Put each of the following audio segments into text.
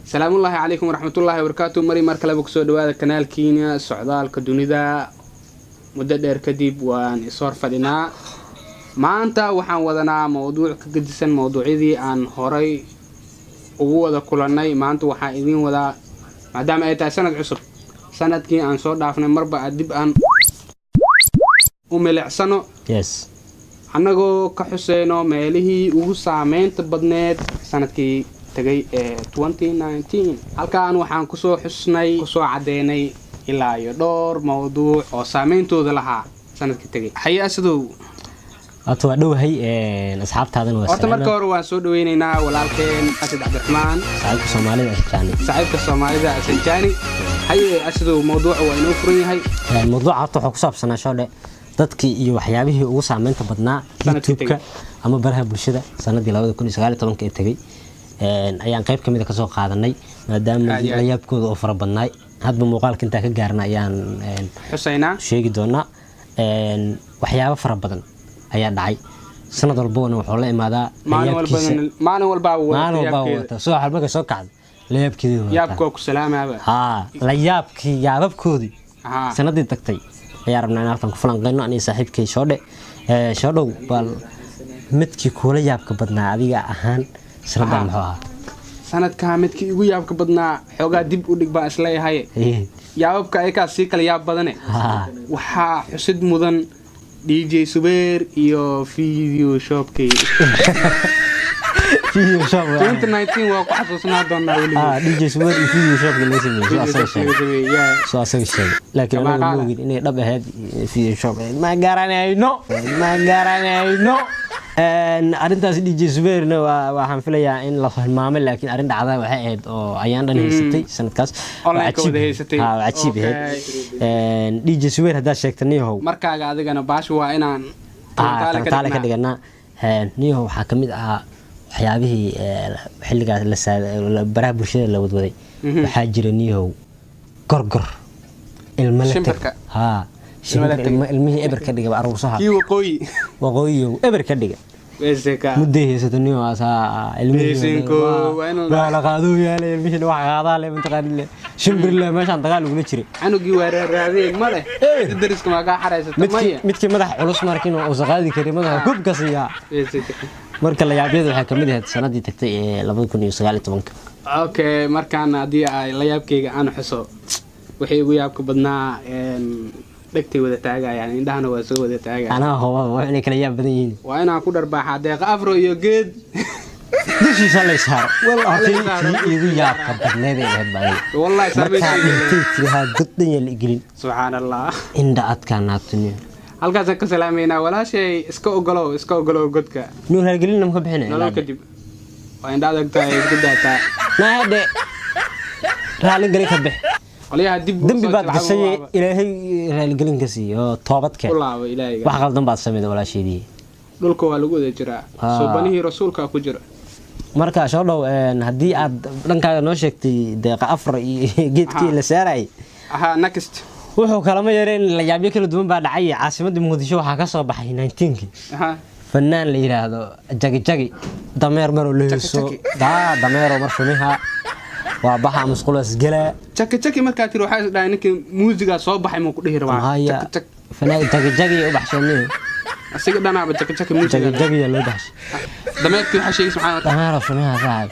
السلام الله عليكم ورحمة الله وبركاته مري مركلة بكسو دوادا كنال كينيا سعودال كدونيدا مدة دير كديب وان إصور فدنا ما أنت وحان ودنا موضوع كجدسن موضوعي ذي عن هوري وودا كلاناي ما أنت وحان إذين ودا مادام أيتا سنة عصر سنة كي عن صور دافنا مربع الدب عن وملع سنة yes annagoo ka xuseyno meelihii ugu saameynta badneed sanadkii tagay 2019 halkaan waxaan ku soo xusnay ku soo cadeynay ilaa iyo dhowr mawduuc oo saameyntooda lahaa sanadkii tagay xayaasadow waa dhowahay asxaabtaadana waa horta marka hore waan soo dhaweynaynaa walaalkeen Asad Cabdiraxmaan saaxiibka Soomaalida Asajani asadow mawduuca waa inoo furan yahay mawduuca wuxuu ku saabsanaa shoodhe dadkii iyo waxyaabihii ugu saameynta badnaa YouTube-ka ama baraha bulshada sanadii 2019 ee tagay ayaan qayb kamid ah ka soo qaadanay maadaama la yaabkooda oo fara badnaay hadba muuqaalka inta ka gaarna ayaan xuseynaa sheegi doonaa waxyaabo fara badan ayaa dhacay sanad walba wuxuu la imaadaa maalin walba wata soo halba soo kacday la yaabkeeda yaabkoo ku salaamaaba la yaabkii yaababkoodii sanadii tagtay ayaa rabnaa in halkan ku falanqeyno ani saaxiibkay shoodhow bal midkii kula yaabka badnaa adiga ahaan sanadkan muxuu ahaa sanadka midkii ugu yaabka badnaa xoogaa dib u dhig baa isla yahay yaababka ay ka sii kala yaab badane waxaa xusid mudan DJ Subeer iyo video shopkii video shop 2019 waa ku xasuusnaa doonaa wali DJ Subeer iyo video shop soo asaga laakiin ana ma ogin inay dhab ahayd video shop ma garanayno arintaas DJ Subeerna waxaan filayaa in la fahmaamay laakiin arin dhacda waxay ahayd oo ayaan dhan haysatay sanadkaas cajiib ahayd DJ Subeer hadaa sheegtaniyow markaaga adigana baash waa inaan taale ka dhiganaa niyow waxaa kamid ahaa waxyaabihii xilligaas la baraha bulshada la wadwaday waxaa jira niyow gorgor ilma la tag ilmihii eber ka dhiga aruursaha kii waqooyi eber ka dhiga muddo heysata niyow asaa ilmihii la qaado yaalay ilmihii wax qaadaa le mantaqaanile shimbirle meeshaan dagaal ugu jiray anugii weeraraadeen ma leh dariska ma ka xareysata midkii madax culus markiin oo saqaadi karay madaxa kub ka siiya marka la yaabyada waxaa kamid ahayd sanadii tagtay ee 2019 okay markaan hadii ay la yaabkeyga aan xuso wixii ugu yaabka badnaa dhagtay wada taagayaan indhahana waa soo wada taagayaan ana hooba waa inay kala yaab badan yihiin waa inaan ku dharbaaxa deeq afro iyo geed dushiisa la saar wallahi igu yaabka badneed ee badan wallahi sameeyay guddan yeel igelin subhanallah inda adkaanaatuniyo halkaas ka salaameynaa walaashay iska ogolow godka nuur halgelin ma ka bixinay nolol kadib waa inda adagtahay guddaata naade raalin gali ka bix qoliyaha dib dambi baad gashay ilaahay raalin galin ka siiyo toobadkeen wallahi ilaahay wax qaldan baad sameeyay walaasheedii dhulka waa lagu wada jiraa suubanihii rasuulka ku jira marka shoodhow hadii aad dhankaaga noo sheegtay deeqa afar iyo geedkii la saaray next wuxuu kalama yareen la yaabyo kala duwan baa dhacay caasimadda Muqdisho waxa ka soo baxay 19kii fanaan la yiraahdo jagi dameer maro leeso dameero marshumiha waa baxa masquulas gala jagi marka tiro waxa dhaay ninkii muusiga soo baxay ma ku dhihi rabaa fanaan jagi u baxshanay asiga dhanaaba jagi muusiga jagi loo baxshay dameerkii waxa sheegay subxaana dameero shumiha saaxib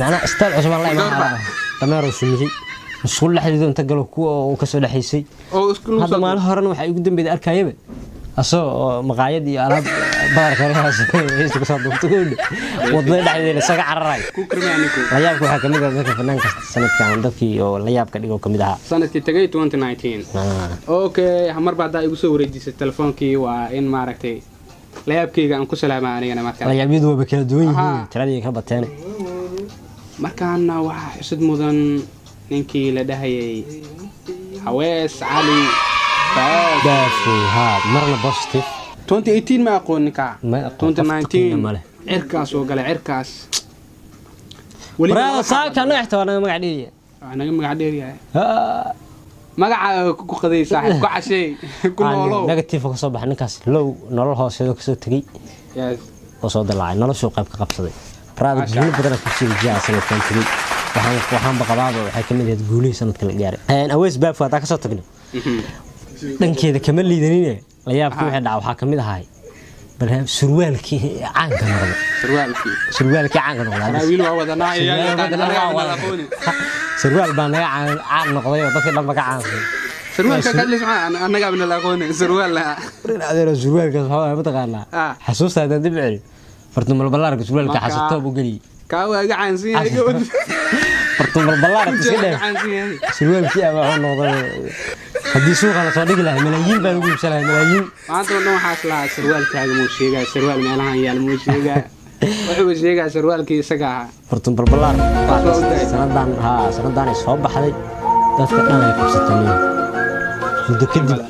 macna istaan cusub la imaan dameero shumihi مسؤول لحد أنت قالوا كوا وكسر حيسي هذا ما له هرن وحي يقدم بدي أركايبه أصو مقايد يارب بارك الله هيك كسر دكتور وضل لحد الساق على الرأي لياب كوا حكمي ذاك فنان سنة كان عندك لياب كده كم ده سنة تجي 2019 أوكي همر بعد ده يقصو رجيس التلفون كي وإن ما ركتي لياب كي كان كسر معاني أنا ما كان لياب يدوا بكرة دوين ترى يكبر تاني ما كان واحد حسد مدن ninkii la dhahayay Hawees Ali Daafi marna positive 2018 ma aqoonka 2019 cirkaas oo galay cirkaas wali saaka nooxtoona magacdeeya anaga magacdeeya magaca ku qaday saaxiib ku cashay ku noolo negative ka soo baxay ninkaas low nolol hooseedo ka soo tagay oo soo dalacay noloshu qayb ka qabsaday private jilib badan ku sii jiyaa sanadkan tagay waxaan baqabaaba waxay kamid yahay guulihii sanadka la gaaray aweys baafka taa ka soo tagnay dhankeeda kama liidanine la yaabkii wixii dhaca waxaa kamid ahay barnaamij surwaalkii caanka noqday surwaalkii caanka noqday wiil waa wadanaa surwaal baa naga caan noqday oo dadka dhanba ka caansan surwaalka ka dhis macaan annaga abna la aqoon surwaal la adeero surwaalka waxa ma taqaanaa xasuusta hadaan dib celi fartumal balaarka surwaalka xasuusto buu galiyay ka waaga caansan yahay gabadh fartumal balaarka iska dheer surwaalkii ama wuxuu noqday haddii suuqa la soo dhigi lahaa malaayiin baa lagu iibsanayaa malaayiin maanta oo dhan waxaas lahaa surwaalkaaga muu sheegaa surwaal meelahan yaal muu sheegaa wuxuu sheegaa surwaalkii isaga ahaa fartumal balaar sanadan ay soo baxday dadka dhan ay qabsatay muddo kadib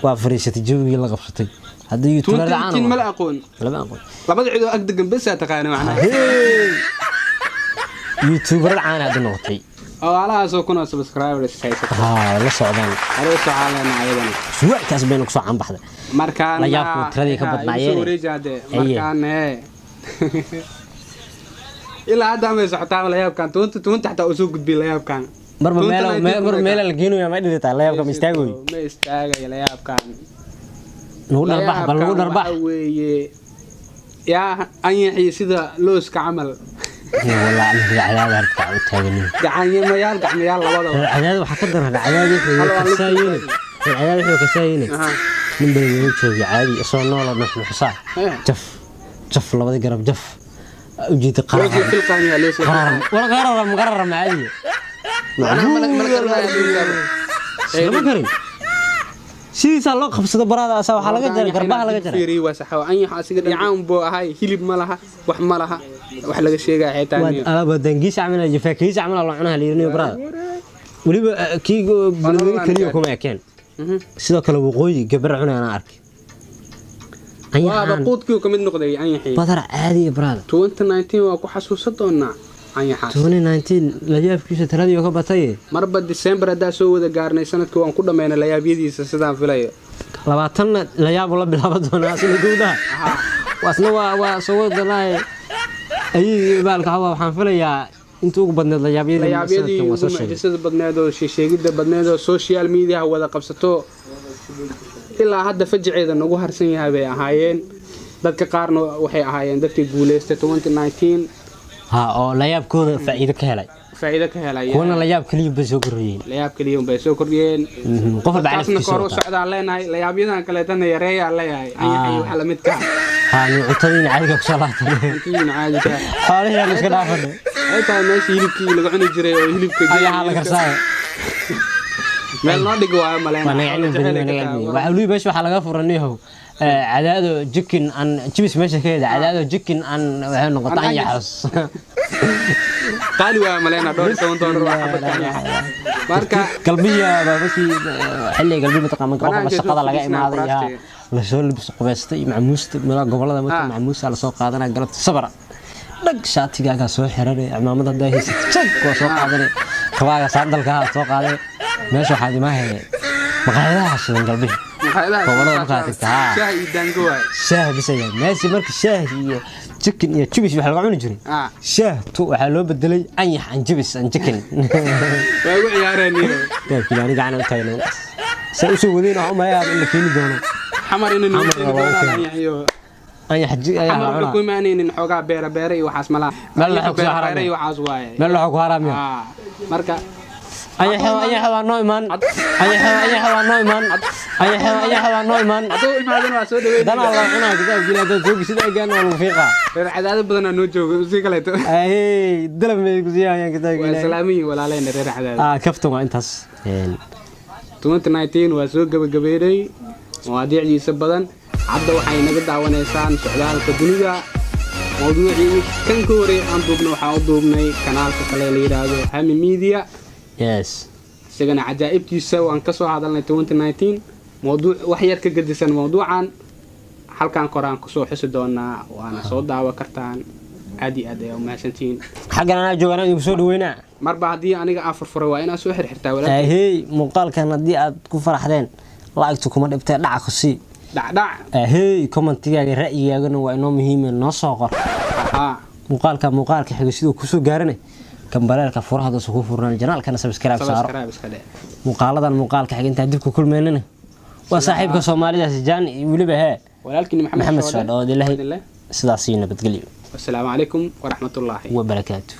waa fariisatay jawigii la qabsatay haddii youtube la caan ma la aqoon labada cid oo ag degan bas taqaan macnaha youtube caan aad noqotay oo alaasoo kuna subscribers haysta la socdaan aroo socaalana ayadana suwaakaas baynu ku soo caan baxday markaan la yaabku tiradii ka badnaayeen markaan ilaa hadda ma socotaa la yaabkan toonta xataa oo soo gudbay la yaabkan marba meel la geenayo ma dhigtaa la yaabka mistaagoy ma istaagay la yaabkan noo darbax weeye yaa anyaxi sida looska camal والله أنا عيال أرجع وتاجني. جعاني ميال لبضة. عيال وحكدر هذا عيال يحيى كسايين. العيال يحيى كسايين. من بين يوتيوب عادي أصلا ولا نحن حصار. جف لبضة قرب جف. وجيت قرار. في القانية ليش؟ ولا مقرر معي. ما قرر. سيدي سالو خبصة برادة أسوي حلقة جرى قربها حلقة جرى. فيري وسحوا أي حاسق يعاون بو هاي هلب ملها وحملها وحلقة شيء قاعد تاني. أنا بدنجيس عمله جفاكيس عمله الله عنها ليرني برادة. ولي كيجو بنوري كليوكم أكين. سيدا كلو بقوي جبر عنا أنا أرك. وبقود كيو كم النقطة أي حين. بدر عادي برادة. 2019 وأكو حسوساتنا. 2019 layaab kiisa tiradii oo ka batay marba December hada soo wada gaarnay sanadkii waan ku dhameynay layaabyadiisa sidaan filayo 20 layaab la bilaabo doonaa sida guudaha wasna waa soo wadaay ay baalka waxaan filayaa intuu ugu badneed layaabyadii muujisada badneed oo sheegida badneed oo social media wada qabsato ilaa hadda fajiceeda nagu harsan yahay bay ahaayeen dadka qaarna waxay ahaayeen dadkii guuleystay 2019 oo la yaab kooda faa'iido ka helay kuna la yaab kaliya bay soo kordhiyeen qof bacalifkiisa kor u socdaan leenahay la yaabyadan kale tan yareeya leeyahay ay waxa la mid ka haani cutadin caadiga ku salaatay caadiga xoolaha iska dhaafay ay tahay meeshii hilibkii lagu cuni jiray oo hilibka ayaa la karsaay meel noo dhig waa maleen waxa uu beesh waxa laga furanayo عداده جكن عن جبس ماشي كده عداده جكن عن نقطان يحس قالوا ملينا دور $1 حبه marka qalbiga baabasi xilli qalbiga taqaan qofka shaqada laga imaadaya la soo libis qubaystay macmuusta meel gobolada marka macmuus la soo qaadanaa galabta sabra dhag shaatigaaga soo xiraray cimaamada daahis jag ko soo qaadanay kabaaga saandalka soo qaaday meesha waxa dimahay maqaayadaha shidan qalbiga شاه بسيا ماشي مركز شاه تشكن يا تشبش waxa laga cuni jiray shaah tu waxa loo bedelay anyax an jibis an chicken way ugu ciyaareenii taabkii aniga aan taagno say soo wadeen oo ma yaab in la keeni doono xamar inuu anyax xamar ku imaaneen xogaa beera iyo waxaas malaha meel la xog haray waxaas waaye meel la xog haramay marka أي حيوان نويمان أدو إمادنا واسود دنا الله عنا كذا جينا تسوق سيدا جانا والفيقة عدد بدنا نوجو زي كليتو أي دلم ميكوزيا يا كذا جينا سلامي ولا علينا غير عدد كفتوا أنتس 2019 واسود قبيري مواضيع جيسة بدن عدوا وحين نقد عوانيسان سعودان كدنيا موضوعي كان كوري عن دوبنا وحاضوبني كنال كخليلي رادو هامي ميديا يس سجنا عجائبتيسا وان كسو هادلنا 2019 موضوع وحير كقدسن موضوعا حلقان قران كسو حسو دونا وانا سو داوا كرتان ادي يوم ماشنتين حقنا انا جوغانا يسو دوينا marba hadii aniga aan furfuray waa inaan soo xirxirtaa walaal hey muuqaalkan hadii aad ku faraxdeen like kuma dhibtay dhac ku si dhac hey commentigaaga ra'yigaagana waa inoo muhiim noo soo qor muuqaalka xiga sidoo ku soo gaaranay kambalelka furaha dad ku furnaan janaalkana subscribe saaro muuqaaladan muuqaalka xigeenta dib ku kulmeynana waa saaxiibka Soomaalida Jaan waliba walaalkii Maxamed Saad Ilaahay sidaas nabadgelyo والسلام عليكم ورحمة الله وبركاته